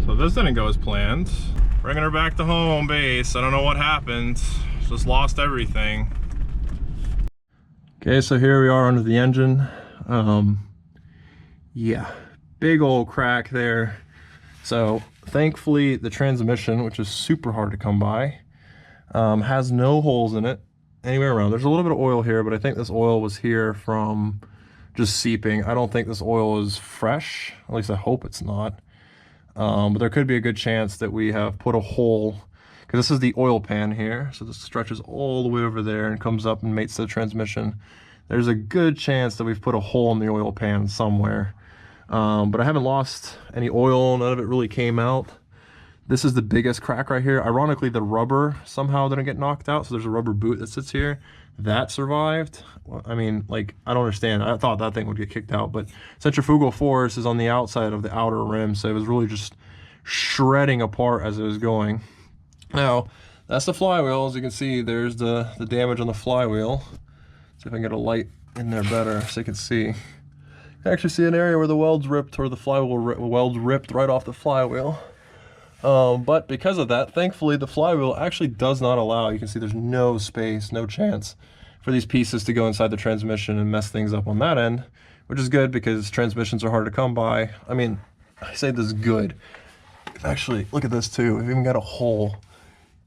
So this didn't go as planned. Bringing her back to home base. I don't know what happened. Just lost everything. Okay, so here we are under the engine. Yeah, big old crack there. So thankfully the transmission, which is super hard to come by, has no holes in it anywhere around. There's a little bit of oil here, but I think this oil was here from just seeping. I don't think this oil is fresh. At least I hope it's not. But there could be a good chance that we have put a hole, because this is the oil pan here. So this stretches all the way over there and comes up and mates to the transmission. There's a good chance that we've put a hole in the oil pan somewhere. But I haven't lost any oil. None of it really came out. This is the biggest crack right here. Ironically, the rubber somehow didn't get knocked out. So there's a rubber boot that sits here. That survived. I mean, like, I don't understand. I thought that thing would get kicked out, but centrifugal force is on the outside of the outer rim. So it was really just shredding apart as it was going. Now, that's the flywheel. As you can see, there's the damage on the flywheel. See if I can get a light in there better so you can see. You can actually see an area where the weld's ripped, or the flywheel weld's ripped right off the flywheel. But because of that, thankfully the flywheel actually does not allow, you can see there's no space, no chance for these pieces to go inside the transmission and mess things up on that end, which is good because transmissions are hard to come by. I mean, I say this is good. Actually, look at this too. We've even got a hole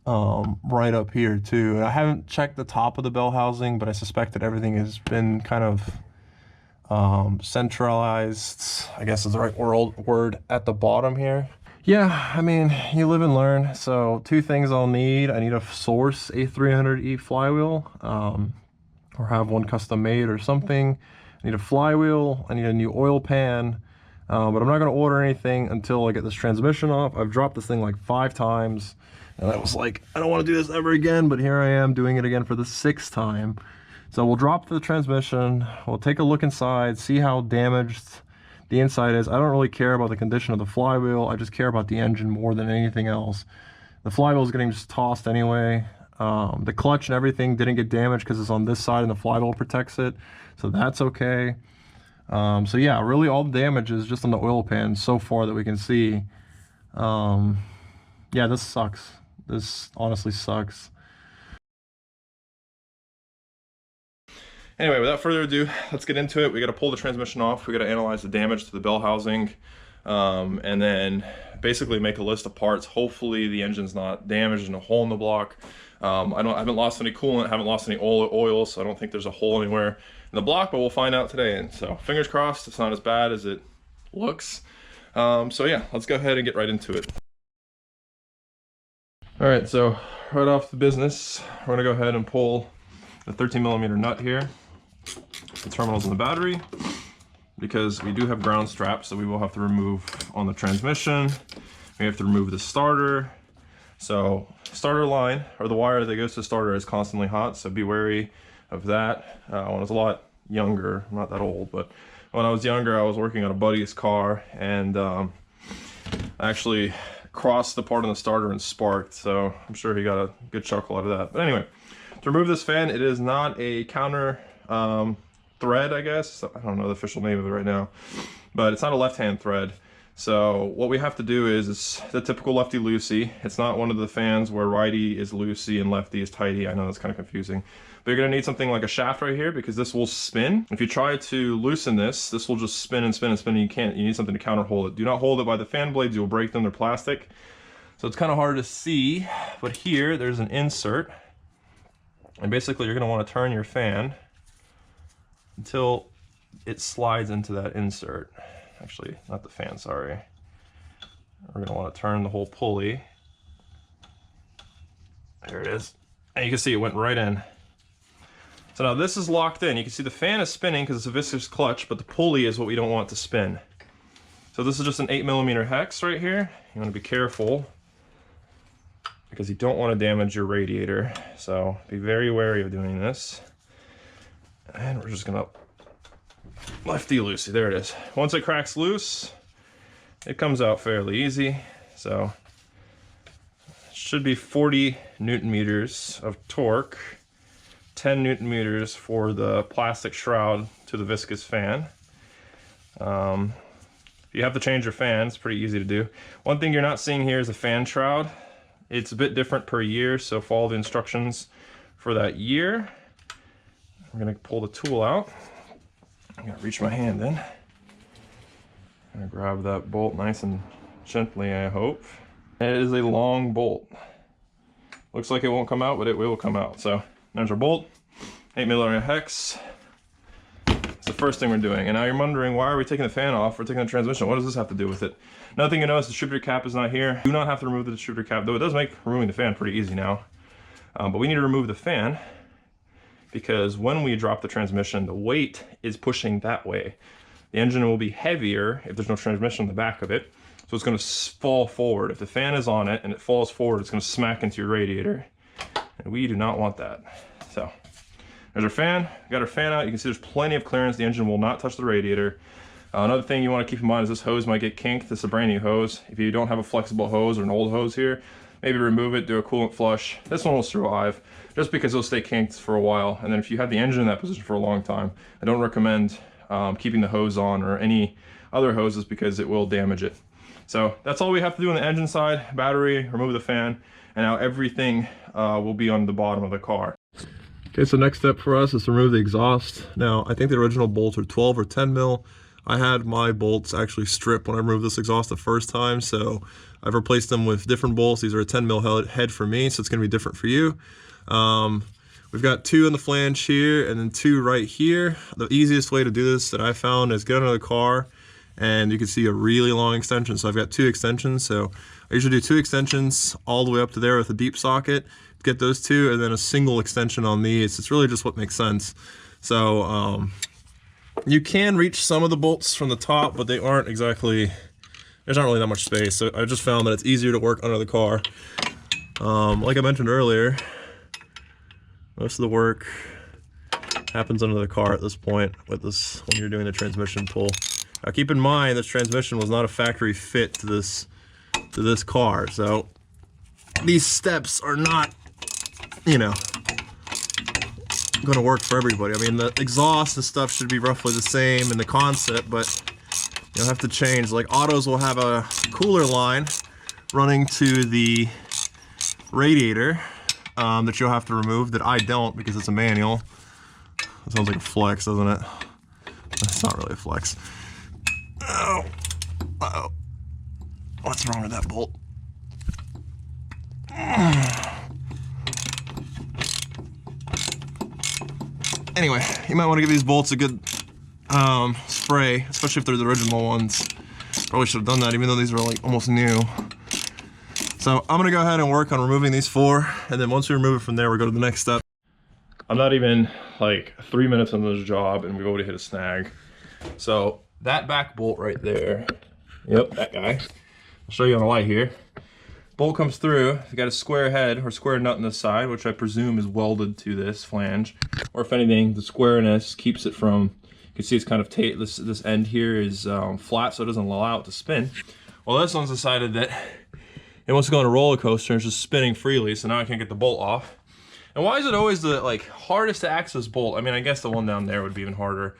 right up here too. And I haven't checked the top of the bell housing, but I suspect that everything has been kind of centralized, I guess is the right word, at the bottom here. Yeah, I mean, you live and learn. So two things I'll need. I need a Source A300E flywheel, or have one custom made or something. I need a flywheel. I need a new oil pan. But I'm not gonna order anything until I get this transmission off. I've dropped this thing like 5 times. And I was like, I don't want to do this ever again, but here I am doing it again for the 6th time. So we'll drop the transmission. We'll take a look inside, see how damaged the inside is. I don't really care about the condition of the flywheel. I just care about the engine more than anything else. The flywheel is getting just tossed anyway. The clutch and everything didn't get damaged because it's on this side and the flywheel protects it. So that's okay. So yeah, really all the damage is just on the oil pan so far that we can see. Yeah, this sucks. This honestly sucks. Anyway, without further ado, let's get into it. We got to pull the transmission off. We got to analyze the damage to the bell housing, and then basically make a list of parts. Hopefully the engine's not damaged and a hole in the block. I haven't lost any coolant, haven't lost any oil, so I don't think there's a hole anywhere in the block, but we'll find out today. And so fingers crossed it's not as bad as it looks. So yeah, let's go ahead and get right into it. All right, so right off the business, we're gonna go ahead and pull the 13mm nut here, the terminals in the battery, because we do have ground straps that we will have to remove on the transmission. We have to remove the starter. So starter line, or the wire that goes to the starter, is constantly hot, so be wary of that. When I was a lot younger, I'm not that old, but when I was younger, I was working on a buddy's car, and I actually crossed the part on the starter and sparked, so I'm sure he got a good chuckle out of that. But anyway, to remove this fan, it is not a counter thread, I guess. I don't know the official name of it right now, but it's not a left-hand thread. So what we have to do is, it's the typical lefty-loosey. It's not one of the fans where righty is loosey and lefty is tighty. I know that's kind of confusing. But you're gonna need something like a shaft right here, because this will spin. If you try to loosen this, this will just spin and spin and spin, and you can't. You need something to counter hold it. Do not hold it by the fan blades, you'll break them, they're plastic. So it's kind of hard to see, but here there's an insert. And basically you're gonna wanna turn your fan until it slides into that insert. Actually, not the fan, sorry. We're gonna wanna turn the whole pulley. There it is. And you can see it went right in. So now this is locked in. You can see the fan is spinning because it's a viscous clutch, but the pulley is what we don't want to spin. So this is just an 8mm hex right here. You want to be careful because you don't want to damage your radiator. So be very wary of doing this. And we're just gonna lefty-loosey, there it is. Once it cracks loose, it comes out fairly easy. So it should be 40 Newton meters of torque. 10 Newton meters for the plastic shroud to the viscous fan. If you have to change your fan, it's pretty easy to do. One thing you're not seeing here is a fan shroud. It's a bit different per year, so follow the instructions for that year. I'm gonna pull the tool out. I'm gonna reach my hand in. I'm gonna grab that bolt nice and gently, I hope. It is a long bolt. Looks like it won't come out, but it will come out. So there's our bolt, 8mm hex. It's the first thing we're doing. And now you're wondering, why are we taking the fan off? We're taking the transmission. What does this have to do with it? Another thing you notice, the distributor cap is not here. Do not have to remove the distributor cap, though it does make removing the fan pretty easy now. But we need to remove the fan because when we drop the transmission, the weight is pushing that way. The engine will be heavier if there's no transmission on the back of it. So it's going to fall forward. If the fan is on it and it falls forward, it's going to smack into your radiator. And we do not want that. So there's our fan. We got our fan out. You can see there's plenty of clearance. The engine will not touch the radiator. Another thing you want to keep in mind is this hose might get kinked. This is a brand new hose. If you don't have a flexible hose or an old hose here, maybe remove it, do a coolant flush. This one will survive just because it'll stay kinked for a while. And then if you have the engine in that position for a long time, I don't recommend keeping the hose on or any other hoses because it will damage it. So that's all we have to do on the engine side. Battery, remove the fan, and now everything will be on the bottom of the car. Okay, so next step for us is to remove the exhaust. Now, I think the original bolts are 12 or 10 mil. I had my bolts actually strip when I removed this exhaust the first time, so I've replaced them with different bolts. These are a 10 mil head for me, so it's gonna be different for you. We've got 2 in the flange here and then 2 right here. The easiest way to do this that I found is get under the car and you can see a really long extension. So I've got 2 extensions. So I usually do 2 extensions all the way up to there with a deep socket, get those 2, and then a single extension on these. It's really just what makes sense. So you can reach some of the bolts from the top, but they aren't exactly, there's not really that much space. So I just found that it's easier to work under the car. Like I mentioned earlier, most of the work happens under the car at this point with this when you're doing the transmission pull. Now keep in mind this transmission was not a factory fit to this car, so these steps are not, you know, going to work for everybody. I mean, the exhaust and stuff should be roughly the same in the concept, but you'll have to change. Like autos will have a cooler line running to the radiator that you'll have to remove, that I don't because it's a manual. That sounds like a flex, doesn't it? It's not really a flex. Oh, uh-oh. What's wrong with that bolt? Anyway, you might want to give these bolts a good spray, especially if they're the original ones. Probably should have done that, even though these are like almost new. So I'm gonna go ahead and work on removing these 4, and then once we remove it from there, we'll go to the next step. I'm not even like 3 minutes into this job and we've already hit a snag. So that back bolt right there, yep, that guy. I'll show you on the light here. Bolt comes through, you got a square head or square nut on the side, which I presume is welded to this flange. Or if anything, the squareness keeps it from, you can see it's kind of this end here is flat, so it doesn't allow it to spin. Well, this one's decided that it wants to go on a roller coaster and it's just spinning freely, so now I can't get the bolt off. And why is it always the hardest to access bolt? I mean, I guess the one down there would be even harder.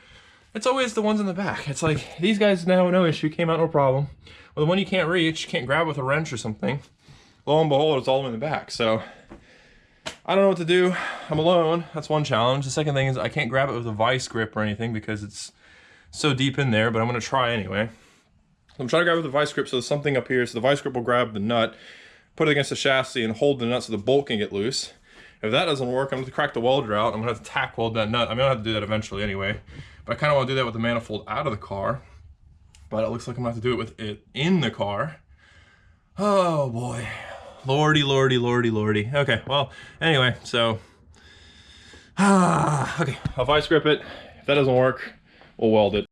It's always the ones in the back. It's like, these guys now, no issue, came out no problem. Well, the one you can't reach, you can't grab with a wrench or something. Lo and behold, it's all the way in the back. So I don't know what to do. I'm alone. That's one challenge. The second thing is I can't grab it with a vice grip or anything because it's so deep in there, but I'm gonna try anyway. I'm trying to grab with the vice grip so there's something up here, so the vice grip will grab the nut, put it against the chassis and hold the nut so the bolt can get loose. If that doesn't work, I'm going to crack the welder out. I'm going to have to tack weld that nut. I mean, I'll have to do that eventually anyway. But I kind of want to do that with the manifold out of the car. But it looks like I'm going to have to do it with it in the car. Oh boy. Lordy, lordy, lordy, lordy. Okay, well, anyway, so... okay, I'll vice grip it. If that doesn't work, we'll weld it.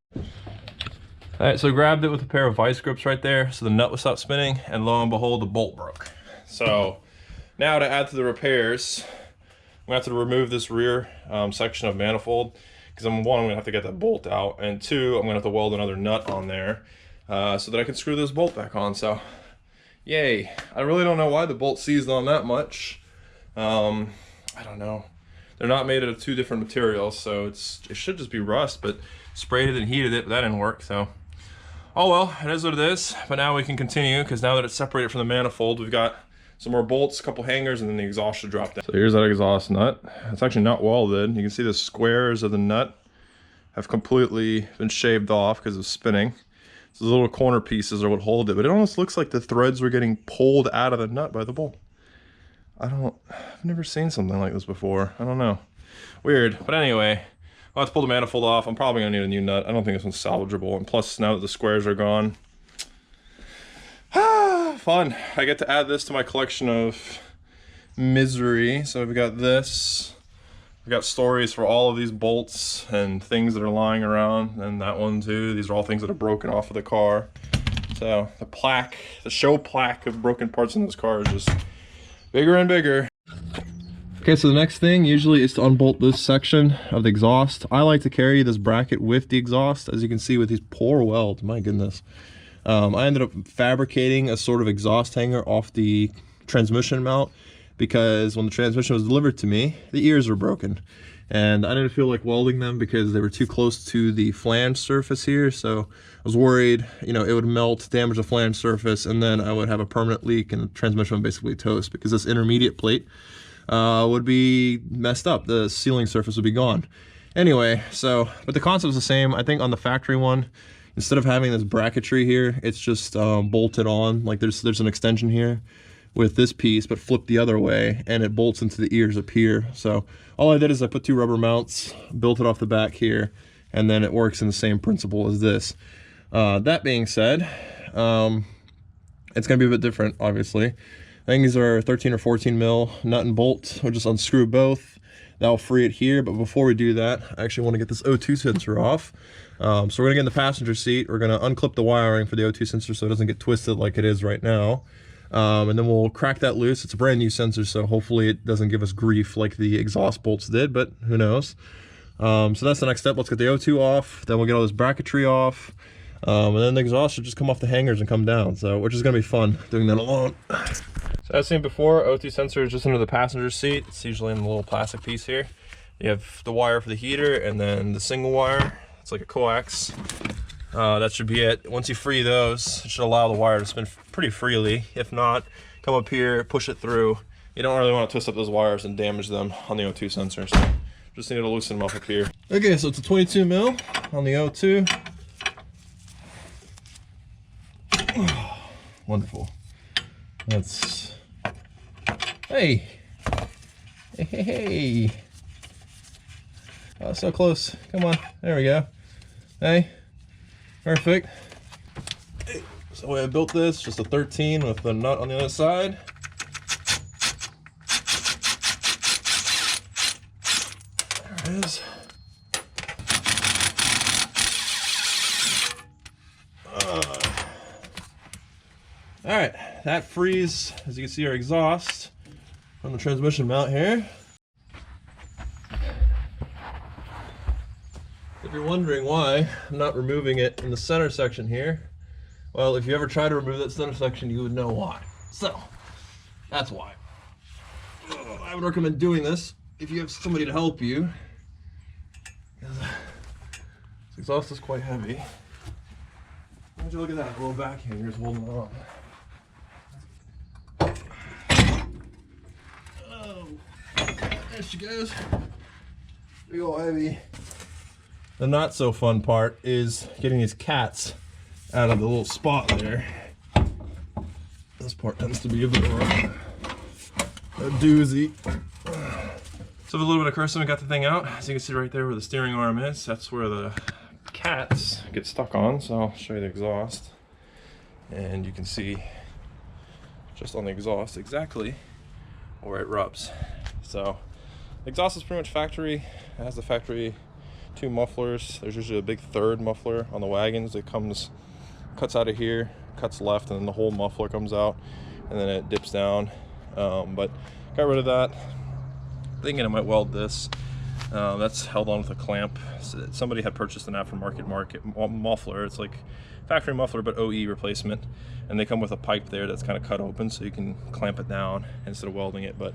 Alright, so grabbed it with a pair of vice grips right there, so the nut would stop spinning, and lo and behold, the bolt broke. So, now to add to the repairs, I'm going to have to remove this rear section of manifold, because one, I'm going to have to get that bolt out, and 2, I'm going to have to weld another nut on there, so that I can screw this bolt back on, so, yay. I really don't know why the bolt seized on that much. I don't know. They're not made out of 2 different materials, so it should just be rust, but sprayed it and heated it, but that didn't work, so... Oh well, it is what it is, but now we can continue because now that it's separated from the manifold, we've got some more bolts, a couple hangers, and then the exhaust should drop down. So here's that exhaust nut. It's actually not welded. You can see the squares of the nut have completely been shaved off because of spinning. So the little corner pieces are what hold it, but it almost looks like the threads were getting pulled out of the nut by the bolt. I've never seen something like this before. I don't know. Weird, but anyway, I'll have to pull the manifold off. I'm probably gonna need a new nut. I don't think this one's salvageable, and plus now that the squares are gone, fun. I get to add this to my collection of misery. So we've got this. We've got stories for all of these bolts and things that are lying around, and that one too. These are all things that are broken off of the car. So the plaque, the show plaque of broken parts in this car is just bigger and bigger. Okay, so the next thing usually is to unbolt this section of the exhaust. I like to carry this bracket with the exhaust, as you can see with these poor welds, my goodness. I ended up fabricating a sort of exhaust hanger off the transmission mount because when the transmission was delivered to me, the ears were broken. And I didn't feel like welding them because they were too close to the flange surface here. So I was worried, you know, it would melt, damage the flange surface, and then I would have a permanent leak and the transmission would basically toast because this intermediate plate would be messed up. The sealing surface would be gone. Anyway, but the concept is the same. I think on the factory one, instead of having this bracketry here, it's just bolted on. Like there's an extension here with this piece, but flipped the other way, and it bolts into the ears up here. So all I did is I put 2 rubber mounts, built it off the back here, and then it works in the same principle as this. That being said, it's gonna be a bit different, obviously. I think these are 13 or 14 mil nut and bolt. I'll just unscrew both. That'll free it here, but before we do that, I actually want to get this O2 sensor off. So we're gonna get in the passenger seat. We're gonna unclip the wiring for the O2 sensor so it doesn't get twisted like it is right now. And then we'll crack that loose. It's a brand new sensor, so hopefully it doesn't give us grief like the exhaust bolts did, but who knows. So that's the next step. Let's get the O2 off, then we'll get all this bracketry off, and then the exhaust should just come off the hangers and come down, so which is gonna be fun doing that alone. So as seen before, O2 sensor is just under the passenger seat. It's usually in the little plastic piece here. You have the wire for the heater and then the single wire. It's like a coax. That should be it. Once you free those, it should allow the wire to spin pretty freely. If not, come up here, push it through. You don't really want to twist up those wires and damage them on the O2 sensor, so just need to loosen them up here. Okay, so it's a 22 mil on the O2. Wonderful. That's, hey. Hey. Oh, so close. Come on. There we go. Hey. Perfect. So the way I built this, just a 13 with the nut on the other side. There it is. All right, that frees, as you can see, our exhaust from the transmission mount here. If you're wondering why I'm not removing it in the center section here, well, if you ever try to remove that center section, you would know why. So, that's why. I would recommend doing this if you have somebody to help you. This exhaust is quite heavy. Why'd you look at that little back hanger is holding it on? Oh, there she goes. Big ol' heavy. The not so fun part is getting these cats out of the little spot there. This part tends to be a bit of a doozy. So with a little bit of cursing, we got the thing out. As you can see right there where the steering arm is, that's where the cats get stuck on. So I'll show you the exhaust. And you can see just on the exhaust exactly where it rubs. So the exhaust is pretty much factory. It has the factory 2 mufflers. There's usually a big third muffler on the wagons that cuts out of here, cuts left, and then the whole muffler comes out, and then it dips down. But got rid of that. Thinking I might weld this. That's held on with a clamp. So somebody had purchased an aftermarket muffler. It's like factory muffler, but OE replacement. And they come with a pipe there that's kind of cut open, so you can clamp it down instead of welding it. But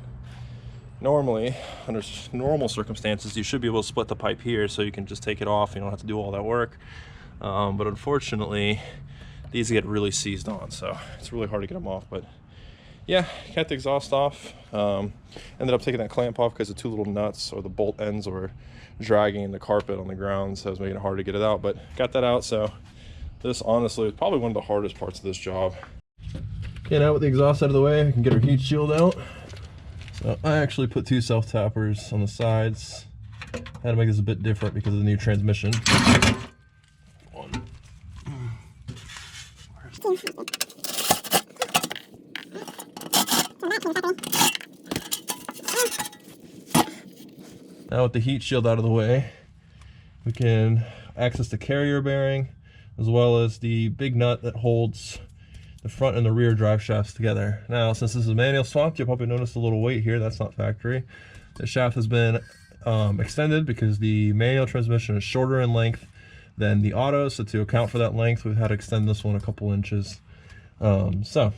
normally, under normal circumstances, you should be able to split the pipe here so you can just take it off. You don't have to do all that work. But unfortunately, these get really seized on, so it's really hard to get them off. But yeah, got the exhaust off. Ended up taking that clamp off because the two little nuts or the bolt ends were dragging the carpet on the ground, so it was making it hard to get it out, but got that out. So this honestly is probably one of the hardest parts of this job. Okay, now with the exhaust out of the way, I can get our heat shield out. So I actually put two self-tappers on the sides. Had to make this a bit different because of the new transmission. Now with the heat shield out of the way, we can access the carrier bearing as well as the big nut that holds the front and the rear drive shafts together. Now, since this is manual swapped, you'll probably notice a little weight here. That's not factory. The shaft has been extended because the manual transmission is shorter in length than the auto, so to account for that length, we've had to extend this one a couple inches. So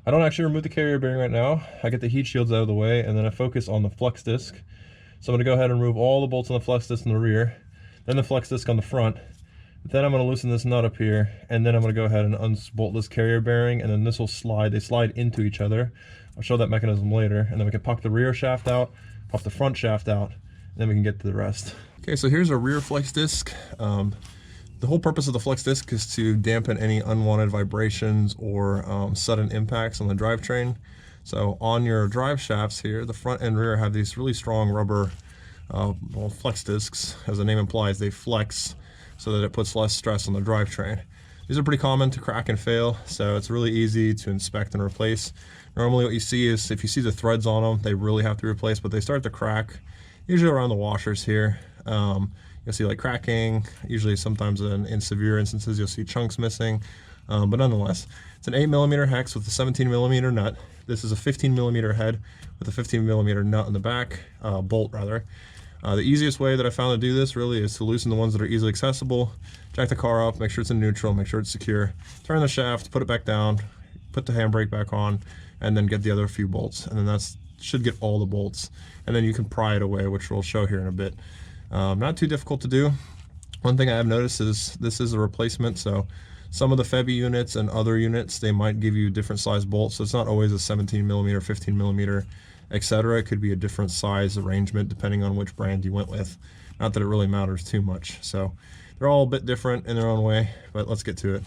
I don't actually remove the carrier bearing right now. I get the heat shields out of the way, and then I focus on the flex disc. So I'm going to go ahead and remove all the bolts on the flex disc in the rear, then the flex disc on the front. Then I'm going to loosen this nut up here, and then I'm going to go ahead and unbolt this carrier bearing, and then this will slide. They slide into each other. I'll show that mechanism later. And then we can pop the rear shaft out, pop the front shaft out, and then we can get to the rest. Okay, so here's our rear flex disc. The whole purpose of the flex disc is to dampen any unwanted vibrations or sudden impacts on the drivetrain. So on your drive shafts here, the front and rear have these really strong rubber flex discs. As the name implies, they flex so that it puts less stress on the drivetrain. These are pretty common to crack and fail, so it's really easy to inspect and replace. Normally what you see is, if you see the threads on them, they really have to be replaced, but they start to crack, usually around the washers here. You'll see like cracking, usually sometimes in severe instances you'll see chunks missing, but nonetheless, it's an 8mm hex with a 17mm nut. This is a 15mm head with a 15mm nut in the back, bolt rather. The easiest way that I found to do this really is to loosen the ones that are easily accessible, jack the car up, make sure it's in neutral, make sure it's secure, turn the shaft, put it back down, put the handbrake back on, and then get the other few bolts. And then that should get all the bolts. And then you can pry it away, which we'll show here in a bit. Not too difficult to do. One thing I have noticed is this is a replacement, so some of the Febby units and other units, they might give you different size bolts, so it's not always a 17mm, 15mm, etc. It could be a different size arrangement depending on which brand you went with. Not that it really matters too much. So they're all a bit different in their own way, but let's get to it.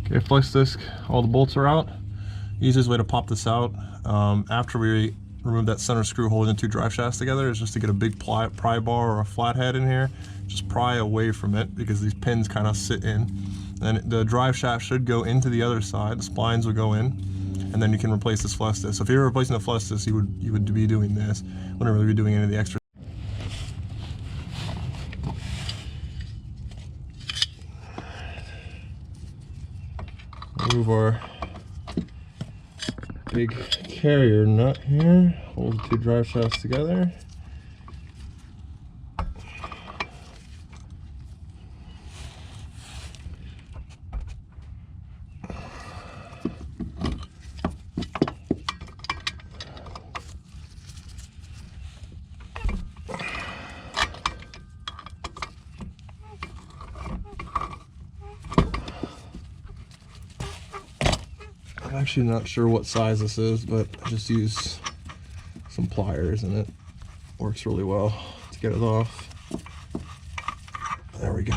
Okay, flex disc, all the bolts are out. Easiest way to pop this out, after we remove that center screw holding the two drive shafts together, is just to get a big pry bar or a flathead in here. Just pry away from it because these pins kind of sit in. Then the drive shaft should go into the other side, the splines will go in, and then you can replace this flex disc. So if you're replacing the flex disc, you would be doing this. Wouldn't really be doing any of the extra. Move our big carrier nut here, hold the two drive shafts together. I'm actually not sure what size this is, but I just use some pliers and it works really well to get it off. There we go.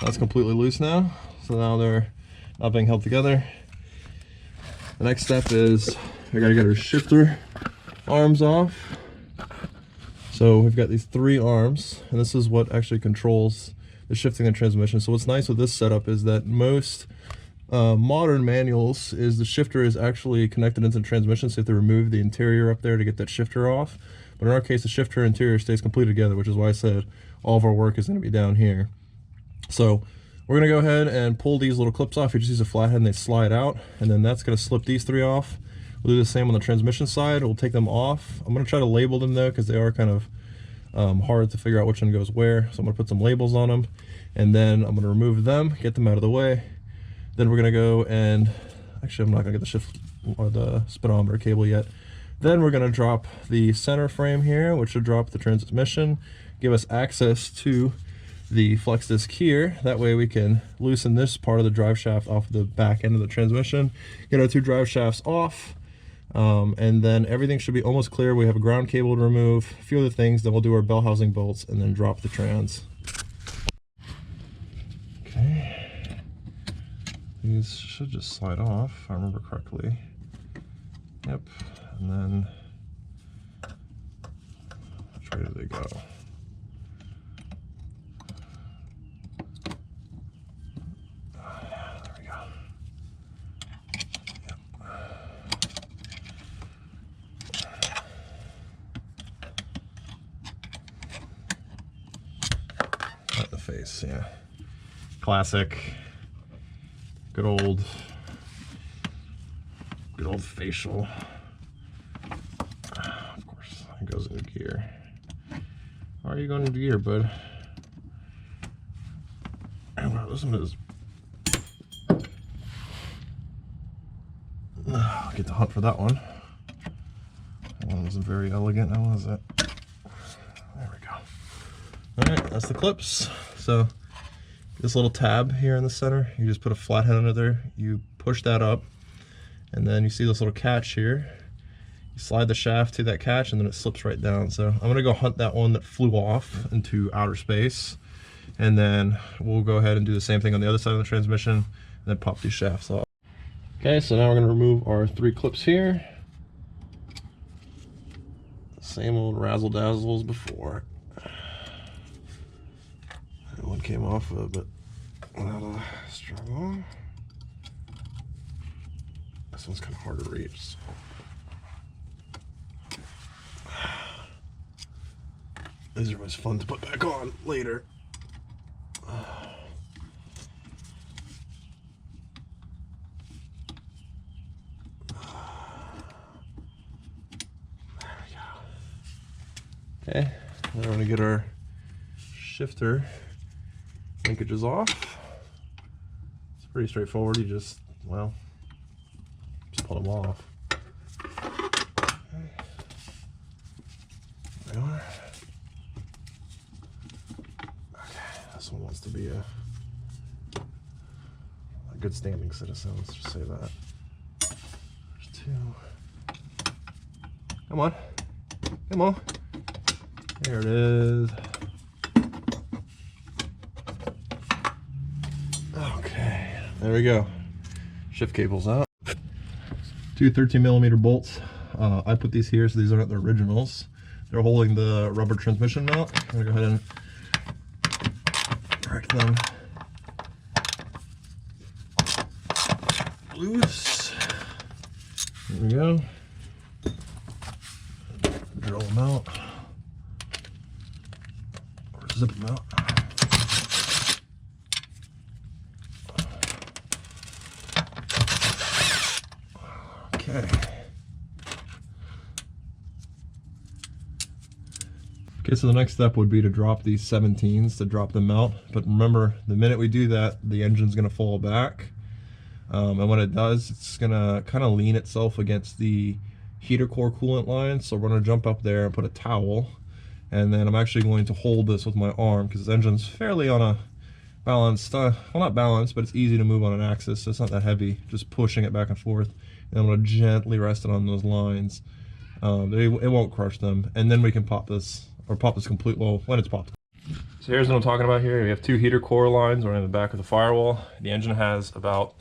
That's completely loose now. So now they're not being held together. The next step is I gotta get our shifter arms off. So we've got these 3 arms, and this is what actually controls the shifting and transmission. So what's nice with this setup is that most modern manuals is the shifter is actually connected into the transmission, so you have to remove the interior up there to get that shifter off. But in our case, the shifter interior stays completely together, which is why I said all of our work is going to be down here. So we're going to go ahead and pull these little clips off. You just use a flathead and they slide out, and then that's going to slip these 3 off. We'll do the same on the transmission side. We'll take them off. I'm going to try to label them though, because they are kind of hard to figure out which one goes where. So I'm going to put some labels on them, and then I'm going to remove them, get them out of the way. Then we're going to go and, actually I'm not going to get the shift or the speedometer cable yet. Then we're going to drop the center frame here, which should drop the transmission, give us access to the flex disc here. That way we can loosen this part of the drive shaft off the back end of the transmission, get our 2 drive shafts off, and then everything should be almost clear. We have a ground cable to remove, a few other things, then we'll do our bell housing bolts and then drop the trans. Okay, these should just slide off if I remember correctly. Yep, and then which way do they go? The face, yeah, classic, good old facial. Of course, it goes into gear. Why are you going into gear, bud? Wow, this one is. I'll get the hunt for that one. That one wasn't very elegant, how was it? There we go. Alright, that's the clips. So this little tab here in the center, you just put a flathead under there, you push that up, and then you see this little catch here. You slide the shaft to that catch and then it slips right down. So I'm gonna go hunt that one that flew off into outer space, and then we'll go ahead and do the same thing on the other side of the transmission and then pop these shafts off. Okay, so now we're gonna remove our 3 clips here. Same old razzle dazzle as before. One came off of it, but without a struggle. This one's kind of hard to reach. So. These are always fun to put back on later. There we go. Okay, now we're going to get our shifter linkages off. It's pretty straightforward. You just, well, just pull them off. Okay. There we are. Okay, this one wants to be a good standing citizen. Let's just say that. There's 2. Come on. Come on. There it is. Okay, there we go. Shift cables out. 2 13mm bolts. I put these here, so these aren't the originals. They're holding the rubber transmission mount. I'm gonna go ahead and break them loose. There we go. Drill them out. Or zip them out. Okay, so the next step would be to drop these 17s, to drop them out. But remember, the minute we do that, the engine's going to fall back. And when it does, it's going to kind of lean itself against the heater core coolant line. So we're going to jump up there and put a towel. And then I'm actually going to hold this with my arm, because the engine's fairly on a balanced, well, not balanced, but it's easy to move on an axis, so it's not that heavy. Just pushing it back and forth. And I'm going to gently rest it on those lines. It won't crush them. And then we can pop this, or pop this complete, well, when it's popped. So here's what I'm talking about here. We have 2 heater core lines running in the back of the firewall. The engine has about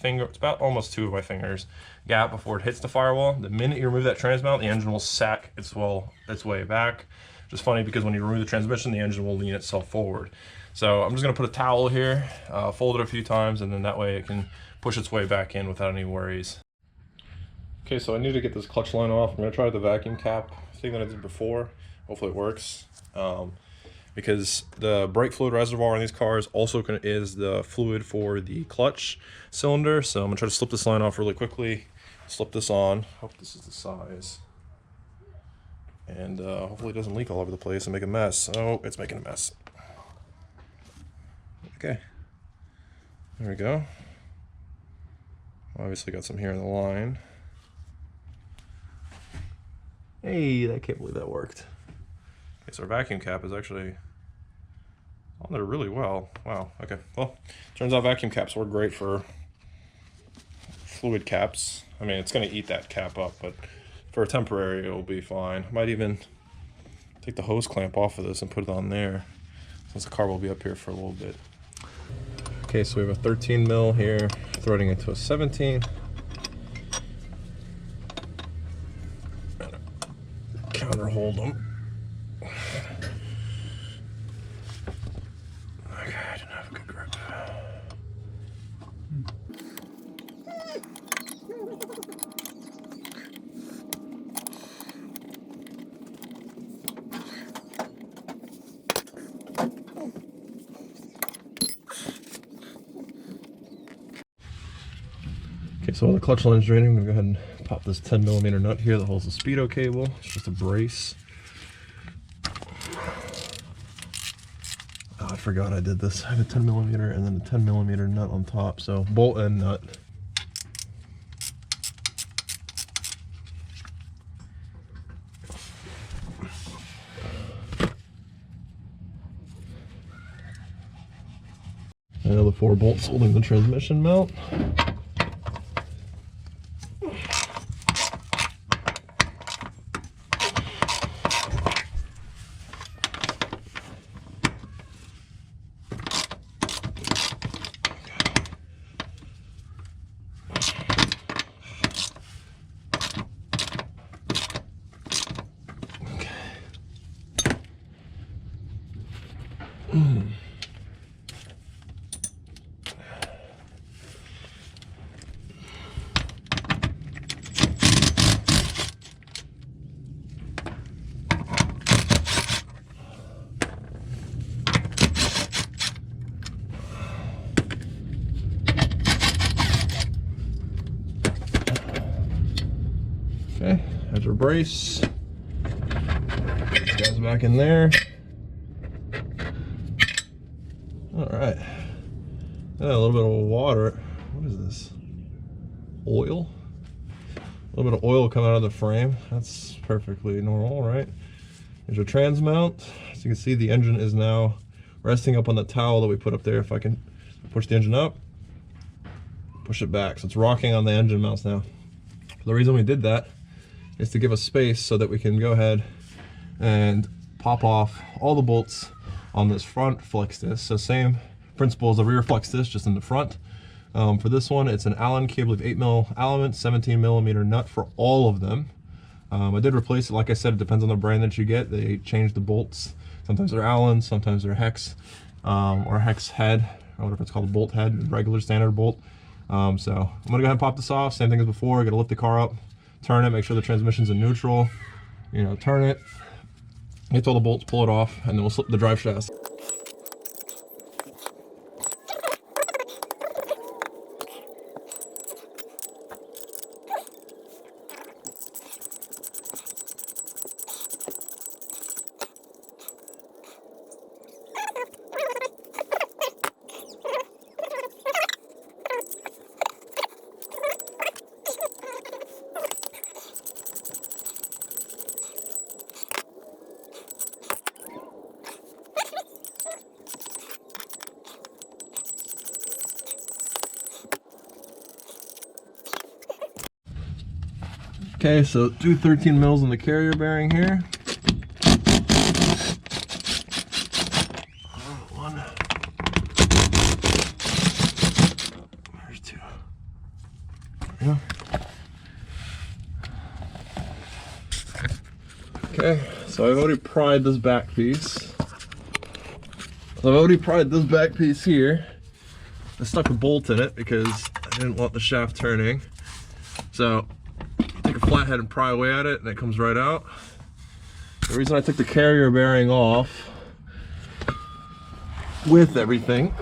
it's about almost 2 of my fingers gap before it hits the firewall. The minute you remove that trans mount, the engine will sack its way back. Which is funny because when you remove the transmission, the engine will lean itself forward. So I'm just gonna put a towel here, fold it a few times, and then that way it can push its way back in without any worries. Okay, so I need to get this clutch line off. I'm gonna try the vacuum cap thing that I did before. Hopefully it works. Because the brake fluid reservoir in these cars also is the fluid for the clutch cylinder. So I'm gonna try to slip this line off really quickly, slip this on. Hope this is the size. And hopefully it doesn't leak all over the place and make a mess. Oh, it's making a mess. Okay, there we go. Obviously got some here in the line. Hey, I can't believe that worked. Okay, so our vacuum cap is actually on there really well. Wow, okay. Well, turns out vacuum caps work great for fluid caps. I mean, it's gonna eat that cap up, but for a temporary, it'll be fine. I might even take the hose clamp off of this and put it on there, since the car will be up here for a little bit. Okay, so we have a 13 mil here, threading into a 17. Counter hold them. Okay, I didn't have a good grip. Okay, so while the clutch line's draining, I'm gonna go ahead and pop this 10 millimeter nut here that holds the speedo cable. It's just a brace. Oh, I forgot I did this. I have a 10 millimeter and then a 10 millimeter nut on top. So bolt and nut. And now the 4 bolts holding the transmission mount. Okay, there's our brace. This guy's back in there. All right. Yeah, a little bit of water. What is this? Oil? A little bit of oil coming out of the frame. That's perfectly normal, right? There's your trans mount. As you can see, the engine is now resting up on the towel that we put up there. If I can push the engine up, push it back. So it's rocking on the engine mounts now. The reason we did that is to give us space so that we can go ahead and pop off all the bolts on this front flex disc. So same principle as the rear flex disc, just in the front. For this one, it's an Allen key, I believe 8 mil Allen, 17 millimeter nut for all of them. I did replace it. Like I said, it depends on the brand that you get. They change the bolts. Sometimes they're Allen, sometimes they're hex, or hex head, or whatever it's called, a bolt head, regular standard bolt. So I'm gonna go ahead and pop this off. Same thing as before. Gotta lift the car up, turn it, make sure the transmission's in neutral. You know, turn it, get to all the bolts, pull it off, and then we'll slip the drive shaft. Okay, so do 13 mils in the carrier bearing here. One. There's 2. There we go. Okay, so I've already pried this back piece. Here. I stuck a bolt in it because I didn't want the shaft turning. So take a flathead and pry away at it, and it comes right out. The reason I took the carrier bearing off with everything.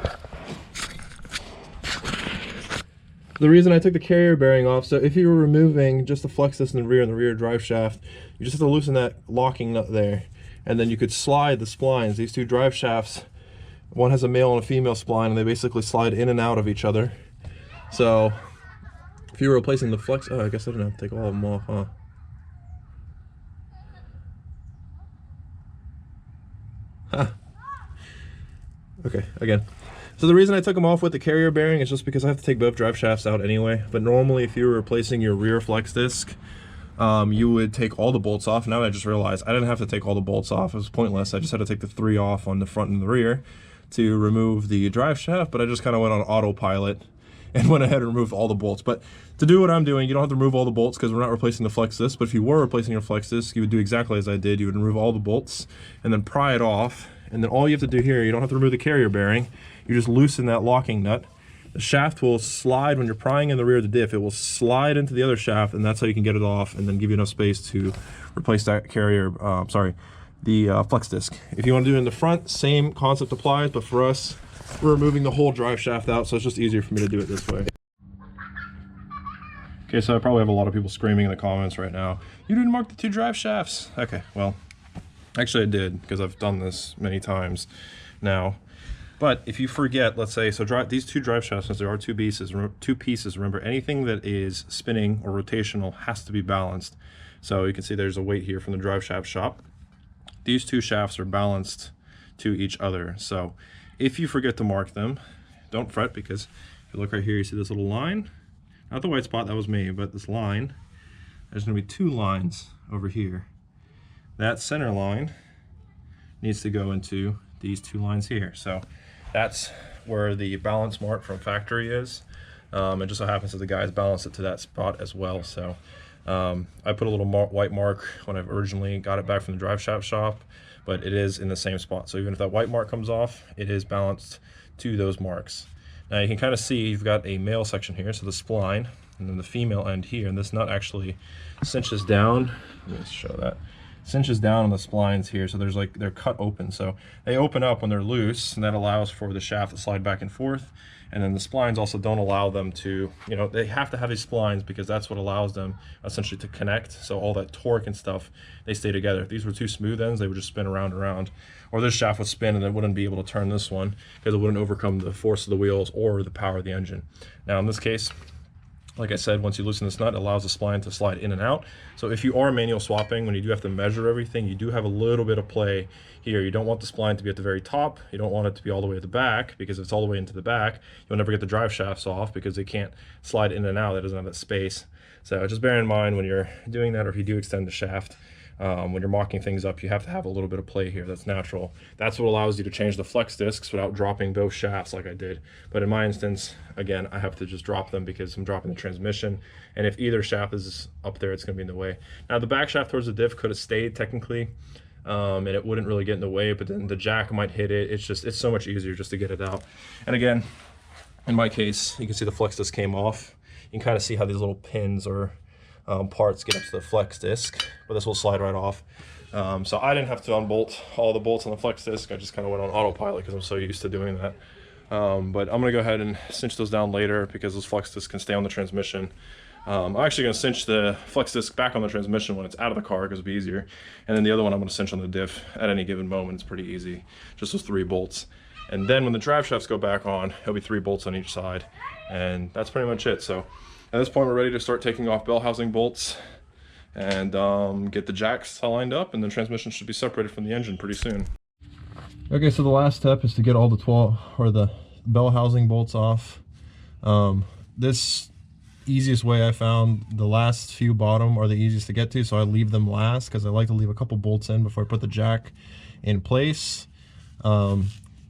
The reason I took the carrier bearing off, so if you were removing just the flex disc in the rear drive shaft, you just have to loosen that locking nut there, and then you could slide the splines. These two drive shafts, one has a male and a female spline, and they basically slide in and out of each other. So if you were replacing the flex, oh, I guess I didn't have to take all of them off, huh? Huh. Okay, again. So the reason I took them off with the carrier bearing is just because I have to take both drive shafts out anyway. But normally if you were replacing your rear flex disc, you would take all the bolts off. Now I just realized I didn't have to take all the bolts off. It was pointless. I just had to take the 3 off on the front and the rear to remove the drive shaft, but I just kind of went on autopilot and went ahead and removed all the bolts. But to do what I'm doing, you don't have to remove all the bolts because we're not replacing the flex disc. But if you were replacing your flex disc, you would do exactly as I did. You would remove all the bolts and then pry it off. And then all you have to do here, you don't have to remove the carrier bearing. You just loosen that locking nut. The shaft will slide when you're prying in the rear of the diff. It will slide into the other shaft, and that's how you can get it off and then give you enough space to replace that carrier, the flex disc. If you want to do it in the front, same concept applies, but for us, we're removing the whole drive shaft out, so it's just easier for me to do it this way. Okay, so I probably have a lot of people screaming in the comments right now, you didn't mark the 2 drive shafts. Okay, well, actually I did, because I've done this many times now. But if you forget, let's say, so these 2 drive shafts, since there are two pieces, remember anything that is spinning or rotational has to be balanced. So you can see there's a weight here from the drive shaft shop. These 2 shafts are balanced to each other. So if you forget to mark them, don't fret, because if you look right here, you see this little line, not the white spot, that was me, but this line, there's gonna be 2 lines over here. That center line needs to go into these 2 lines here. So that's where the balance mark from factory is. It just so happens that the guys balanced it to that spot as well. So I put a little white mark when I originally got it back from the drive shaft shop, but it is in the same spot. So even if that white mark comes off, it is balanced to those marks. Now you can kind of see you've got a male section here, so the spline, and then the female end here, and this nut actually cinches down. Let me show that. Cinches down on the splines here, so there's like, they're cut open, so they open up when they're loose, and that allows for the shaft to slide back and forth. And then the splines also don't allow them to, you know, they have to have these splines because that's what allows them essentially to connect. So all that torque and stuff, they stay together. If these were 2 smooth ends, they would just spin around and around, or this shaft would spin and it wouldn't be able to turn this one because it wouldn't overcome the force of the wheels or the power of the engine. Now in this case, like I said, once you loosen this nut, it allows the spline to slide in and out. So if you are manual swapping, when you do have to measure everything, you do have a little bit of play here. You don't want the spline to be at the very top. You don't want it to be all the way at the back, because if it's all the way into the back, you'll never get the drive shafts off because they can't slide in and out. It doesn't have that space. So just bear in mind when you're doing that, or if you do extend the shaft, when you're mocking things up, you have to have a little bit of play here. That's natural. That's what allows you to change the flex discs without dropping both shafts like I did. But in my instance, again, I have to just drop them because I'm dropping the transmission. And if either shaft is up there, it's going to be in the way. Now the back shaft towards the diff could have stayed technically, and it wouldn't really get in the way, but then the jack might hit it. It's so much easier just to get it out. And again, in my case, you can see the flex disc came off. You can kind of see how these little pins or parts get up to the flex disc, but this will slide right off. So I didn't have to unbolt all the bolts on the flex disc. I just kind of went on autopilot because I'm so used to doing that. But I'm gonna go ahead and cinch those down later because those flex discs can stay on the transmission. I'm actually gonna cinch the flex disc back on the transmission when it's out of the car because it'll be easier. And then the other one I'm gonna cinch on the diff at any given moment. It's pretty easy, just those 3 bolts. And then when the drive shafts go back on, it'll be 3 bolts on each side. And that's pretty much it. So at this point, we're ready to start taking off bell housing bolts and get the jacks all lined up, and the transmission should be separated from the engine pretty soon. Okay, so the last step is to get all the 12 or the bell housing bolts off. This easiest way I found, the last few bottom are the easiest to get to, so I leave them last because I like to leave a couple bolts in before I put the jack in place.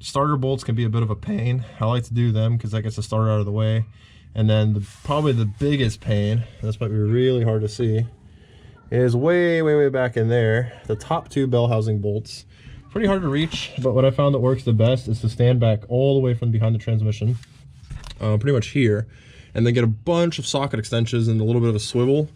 Starter bolts can be a bit of a pain. I like to do them because that gets the starter out of the way. And then probably the biggest pain, this might be really hard to see, is way back in there. The top 2 bell housing bolts. Pretty hard to reach, but what I found that works the best is to stand back all the way from behind the transmission, pretty much here, and then get a bunch of socket extensions and a little bit of a swivel,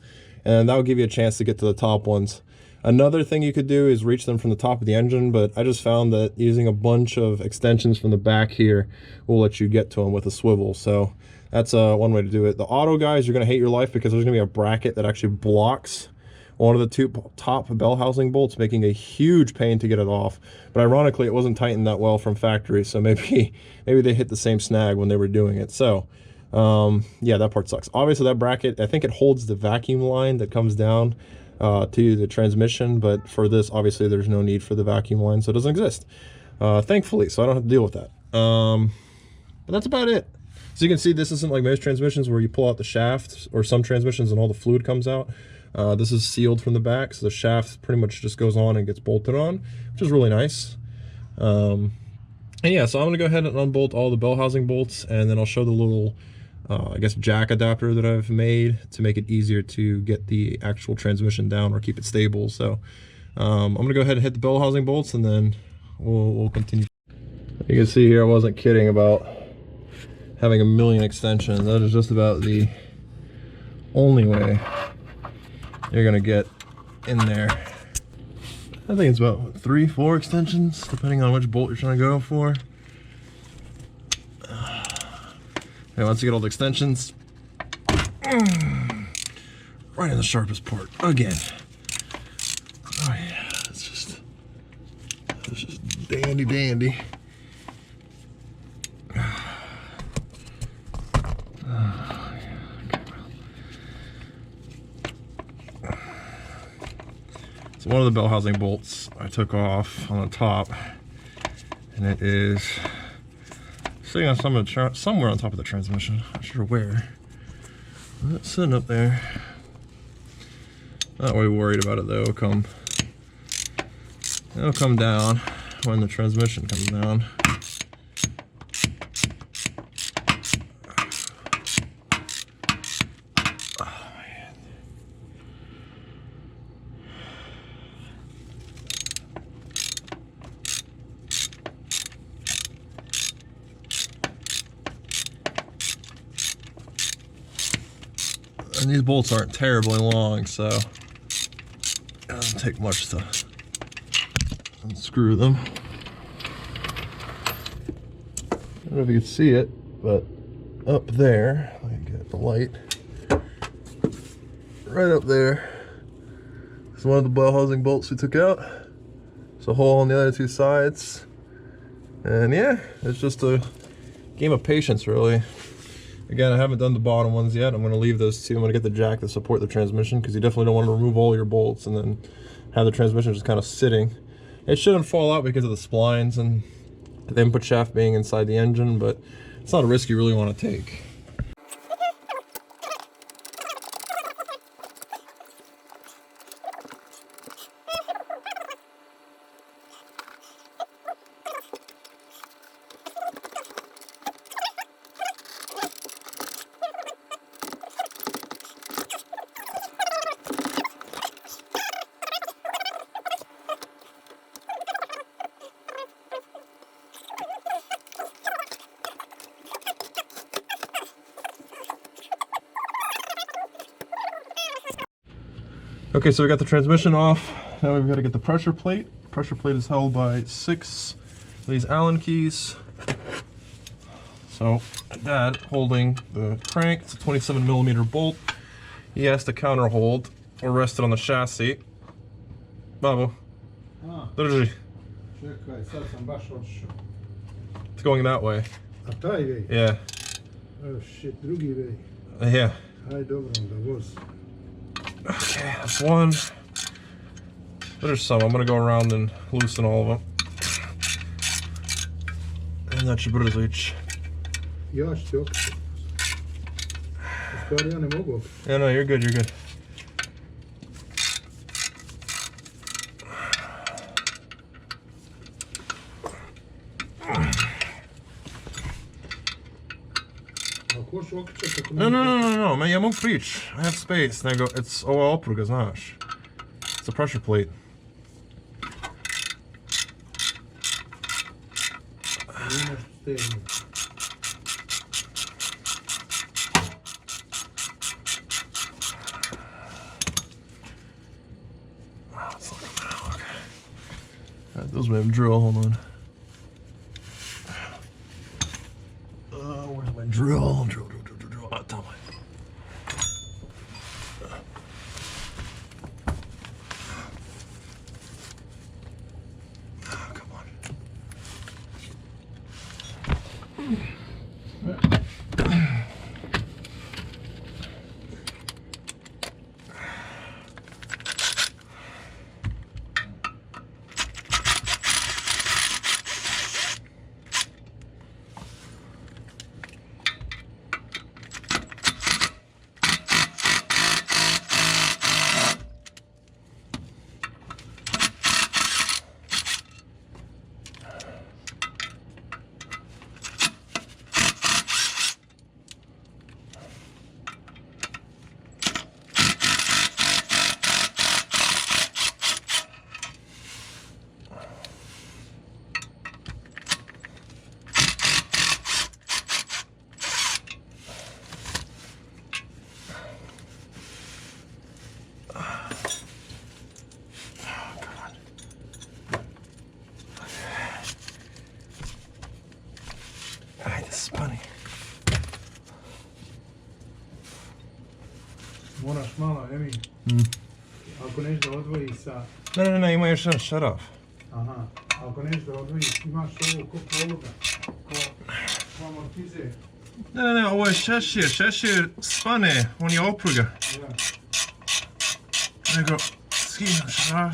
and that will give you a chance to get to the top ones. Another thing you could do is reach them from the top of the engine, but I just found that using a bunch of extensions from the back here will let you get to them with a swivel. So that's one way to do it. The auto guys, you're going to hate your life because there's going to be a bracket that actually blocks one of the two top bell housing bolts, making a huge pain to get it off. But ironically, it wasn't tightened that well from factory, so maybe they hit the same snag when they were doing it. So yeah, that part sucks. Obviously, that bracket, I think it holds the vacuum line that comes down to the transmission, but for this, obviously, there's no need for the vacuum line, so it doesn't exist, thankfully, so I don't have to deal with that. But that's about it. So you can see this isn't like most transmissions where you pull out the shaft, or some transmissions and all the fluid comes out. This is sealed from the back, so the shaft pretty much just goes on and gets bolted on, which is really nice. And yeah, so I'm gonna go ahead and unbolt all the bell housing bolts, and then I'll show the little I guess jack adapter that I've made to make it easier to get the actual transmission down or keep it stable. So I'm gonna go ahead and hit the bell housing bolts, and then we'll continue. You can see here I wasn't kidding about having a million extensions. That is just about the only way you're gonna get in there. I think it's about 3-4 extensions depending on which bolt you're trying to go for. And once you get all the extensions, right in the sharpest part again. Oh yeah, it's just dandy dandy. So one of the bell housing bolts I took off on the top, and it is sitting on somewhere on top of the transmission. Not sure where. It's sitting up there. Not really worried about it though. It'll come down when the transmission comes down. And these bolts aren't terribly long, so it doesn't take much to unscrew them. I don't know if you can see it, but up there, let me get the light. Right up there is one of the bell housing bolts we took out. There's a hole on the other two sides. And yeah, it's just a game of patience, really. Again, I haven't done the bottom ones yet. I'm going to leave those two. I'm going to get the jack to support the transmission, because you definitely don't want to remove all your bolts and then have the transmission just kind of sitting. It shouldn't fall out because of the splines and the input shaft being inside the engine, but it's not a risk you really want to take. Okay, so we got the transmission off. Now we've got to get the pressure plate. The pressure plate is held by 6 of these Allen keys. So Dad holding the crank. It's a 27mm bolt. He has to counter hold or rest it on the chassis. Babo. Drži. Čekaj, sad sam baš odšao. It's going that way. A taj vej? Yeah. Oh shit, drugi vej. Yeah. Aj dobro, onda voz. Okay, that's one. There's some. I'm gonna go around and loosen all of them. And that should brzo ići. Ja ću ti okreći. U stvari ja ne mogu. Yeah, no, you're good, you're good. No, man, ja mogu prići. I have space. Nego, it's ova opruga, znaš. It's a pressure plate. Wow, it's Those may have drill. Hold on. Where's my drill? Drill. Oh, tell me. Come on. Funny. Moraš malo, Emi. Ako nešto da odvoji sa... Ne, ima još jedan shut off. Aha, ako nešto da odvojiš, imaš ovo ko poluga, ko amortizer. Ne, ovo je šešir. Šešir spane, on je opruga. Ja. Nego, skinaš, a?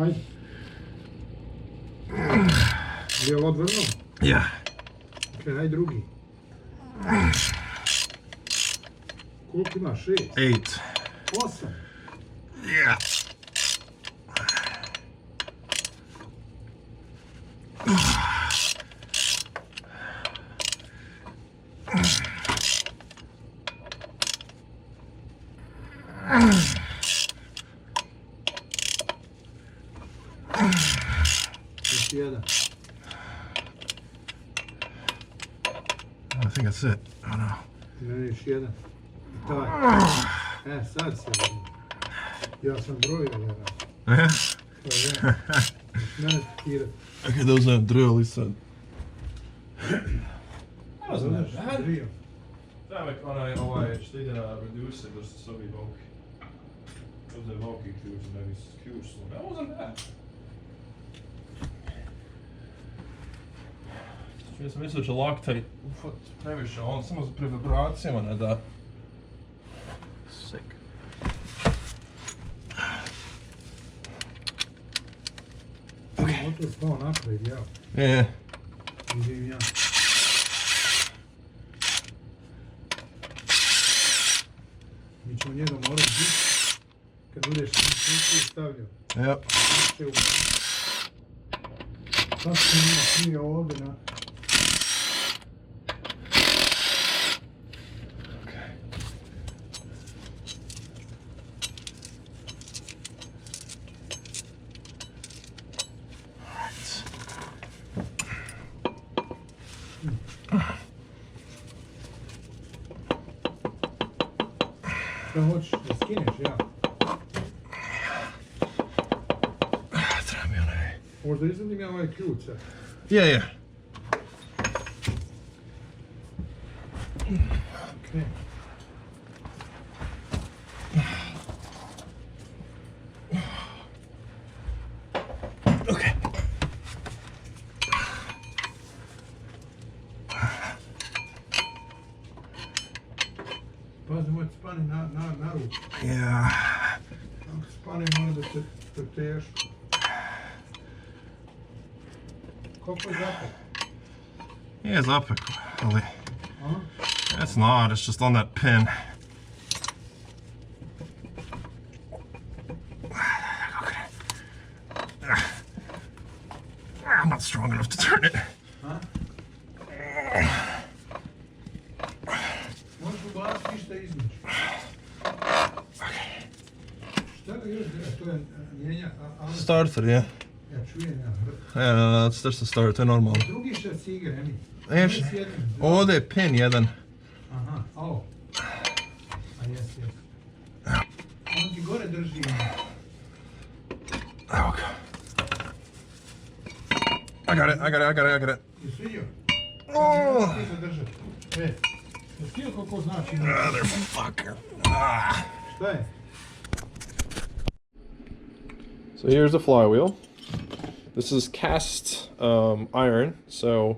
Ajde. Je li odvrno? Ja. Ok, daj drugi. Koliko ima? 6? 8. 8? Ja. Još jedan. I think that's it. Oh no. Ne, još jedan. Taj. Sad se vidim. Ja sam brojio, jedan. Yeah? To je. Mene tikirati. Okay, those are drill, he said. Znaš, drio. Treba onaj što ide na reducer da se sobi volki. Those are volki cues and maybe cues. That wasn't bad. Ja sam mislio će Loctite ufat previše, on samo pri vibracijama ne da. Sick. Motor spao napred, ja. Je. Vidim ja. Mi ćemo njega morati biti kad budeš funkciju stavljao. Yep. Sad se ima smije ovdje na... Šta hoćeš da skineš, ja? Treba mi onaj. Možda izvadim ja ovaj ključ sad. Je. Okej. Okay. Pazi, moj spani na ruku. Ja. Ako spani mora da te teško. Koliko je zapek? Yeah, it's up, Ali. Huh? It's not, it's just on that pin. Okay. I'm not strong enough to turn it. Huh? Možeš ubaciti ništa između. Šta ga još gleda? To je mijenja... Starter, ja. Ja čujem, ja. Ja, to se start, to je normalno. Drugi šta ciger, Emi? Ovdje je pin jedan. Aha, ovo. A jes. On ti gore drži. Evo ga. I got it. Jesi vidio? Oh. Ti se držati. Jesi vidio koliko znači? Motherfucker. Šta je? So here's the flywheel. This is cast iron, so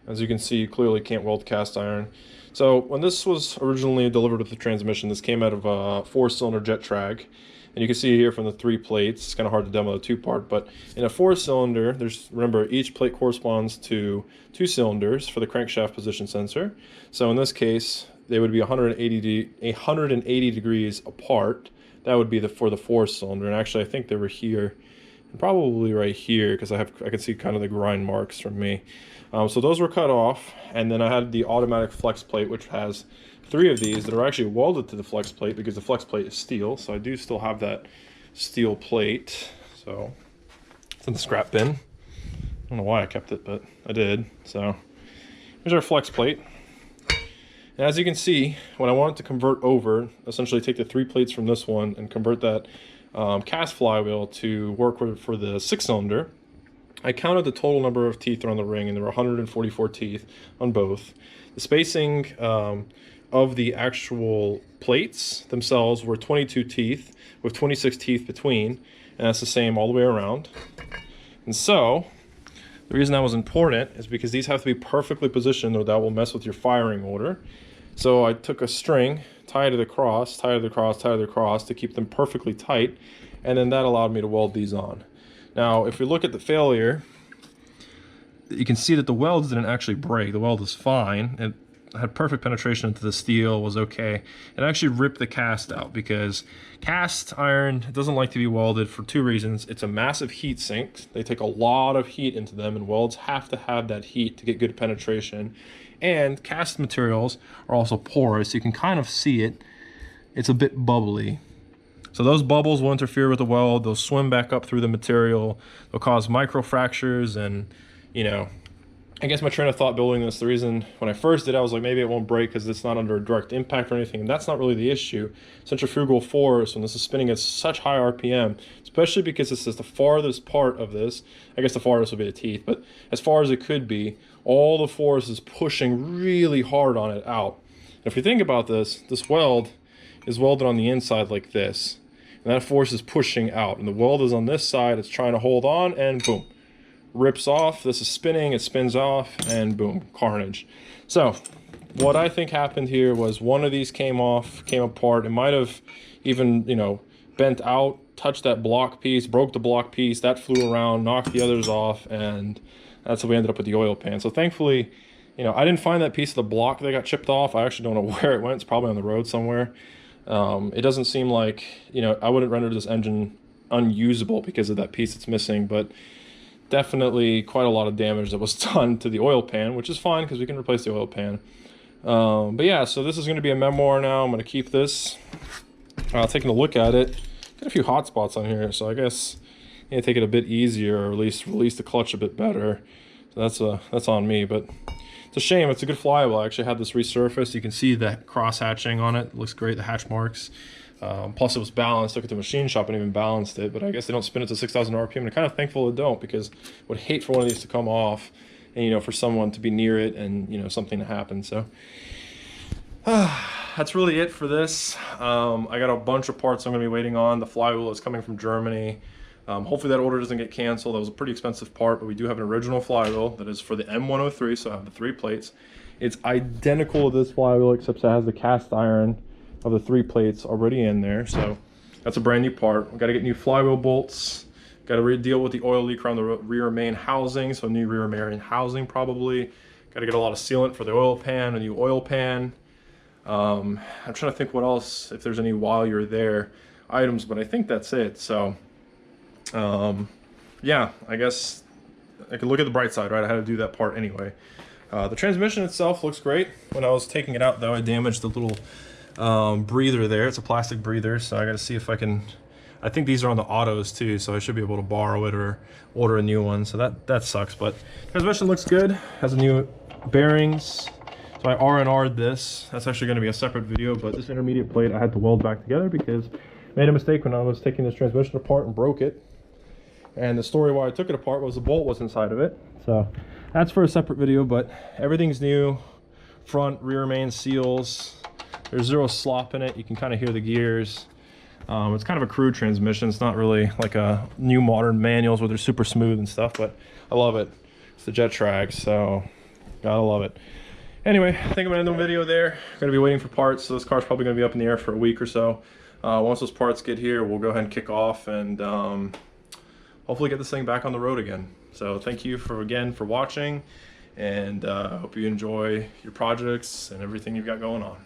as you can see, you clearly can't weld cast iron. So when this was originally delivered with the transmission, this came out of a 4-cylinder jet trag. And you can see here from the 3 plates, it's kind of hard to demo the 2-part, but in a 4-cylinder, remember, each plate corresponds to 2 cylinders for the crankshaft position sensor. So in this case, they would be 180 degrees apart. That would be for the 4-cylinder, and actually I think they were here, and probably right here, because I can see kind of the grind marks from me. So those were cut off, and then I had the automatic flex plate, which has 3 of these that are actually welded to the flex plate because the flex plate is steel, so I do still have that steel plate. So it's in the scrap bin. I don't know why I kept it, but I did. So here's our flex plate. And as you can see, when I wanted to convert over, essentially take the 3 plates from this one and convert that cast flywheel to work for the 6-cylinder, I counted the total number of teeth around the ring, and there were 144 teeth on both. The spacing of the actual plates themselves were 22 teeth with 26 teeth between, and that's the same all the way around. And so the reason that was important is because these have to be perfectly positioned or that will mess with your firing order. So I took a string, tied it across, tied it across, tied it across to keep them perfectly tight, and then that allowed me to weld these on. Now if we look at the failure, you can see that the welds didn't actually break. The weld is fine. It had perfect penetration into the steel, was okay. It actually ripped the cast out because cast iron doesn't like to be welded for 2 reasons. It's a massive heat sink. They take a lot of heat into them, and welds have to have that heat to get good penetration. And cast materials are also porous. You can kind of see it. It's a bit bubbly. So those bubbles will interfere with the weld. They'll swim back up through the material. They'll cause microfractures, and you know, I guess my train of thought building this, the reason when I first did it, I was like, maybe it won't break because it's not under a direct impact or anything, and that's not really the issue. Centrifugal force, when this is spinning at such high RPM, especially because this is the farthest part of this, I guess the farthest would be the teeth, but as far as it could be, all the force is pushing really hard on it out. And if you think about this, this weld is welded on the inside like this, and that force is pushing out, and the weld is on this side, it's trying to hold on, and boom, rips off. This is spinning, it spins off, and boom, carnage. So what I think happened here was one of these came apart. It might have even, you know, bent out, touched that block piece, broke the block piece, that flew around, knocked the others off, and that's how we ended up with the oil pan. So thankfully, you know, I didn't find that piece of the block that got chipped off. I actually don't know where it went. It's probably on the road somewhere. It doesn't seem like, you know, I wouldn't render this engine unusable because of that piece that's missing, but definitely quite a lot of damage that was done to the oil pan, which is fine because we can replace the oil pan. But yeah, so this is going to be a memoir now. I'm going to keep this. Taking a look at it, got a few hot spots on here, so I guess I need to take it a bit easier, or at least release the clutch a bit better. So that's on me, but it's a shame. It's a good flywheel. I actually had this resurfaced. You can see the cross hatching on it. It looks great, the hatch marks. Plus it was balanced. Took it to the machine shop and even balanced it, but I guess they don't spin it to 6,000 RPM, and I'm kind of thankful they don't, because I would hate for one of these to come off and, you know, for someone to be near it and, you know, something to happen. So that's really it for this. I got a bunch of parts I'm going to be waiting on. The flywheel is coming from Germany. Hopefully that order doesn't get canceled. That was a pretty expensive part, but we do have an original flywheel that is for the M103, so I have the 3 plates. It's identical to this flywheel, except it has the cast iron of the 3 plates already in there, so that's a brand new part. We've got to get new flywheel bolts. Got to deal with the oil leak around the rear main housing, so new rear main housing probably. Got to get a lot of sealant for the oil pan, a new oil pan. I'm trying to think what else, if there's any while you're there items, but I think that's it. So yeah, I guess I can look at the bright side, right? I had to do that part anyway. The transmission itself looks great. When I was taking it out though, I damaged the little breather there. It's a plastic breather, so I got to see if I can. I think these are on the autos too, so I should be able to borrow it or order a new one. So that sucks, but transmission looks good. Has a new bearings. So I R&R'd this. That's actually going to be a separate video, but this intermediate plate I had to weld back together because I made a mistake when I was taking this transmission apart and broke it. And the story why I took it apart was the bolt was inside of it. So that's for a separate video, but everything's new. Front, rear main seals. There's zero slop in it. You can kind of hear the gears. It's kind of a crude transmission. It's not really like a new modern manuals where they're super smooth and stuff, but I love it. It's the jet track, so gotta love it. Anyway, I think I'm gonna end the video there. I'm gonna be waiting for parts, so this car's probably gonna be up in the air for a week or so. Once those parts get here, we'll go ahead and kick off and hopefully get this thing back on the road again. So thank you again for watching, and hope you enjoy your projects and everything you've got going on.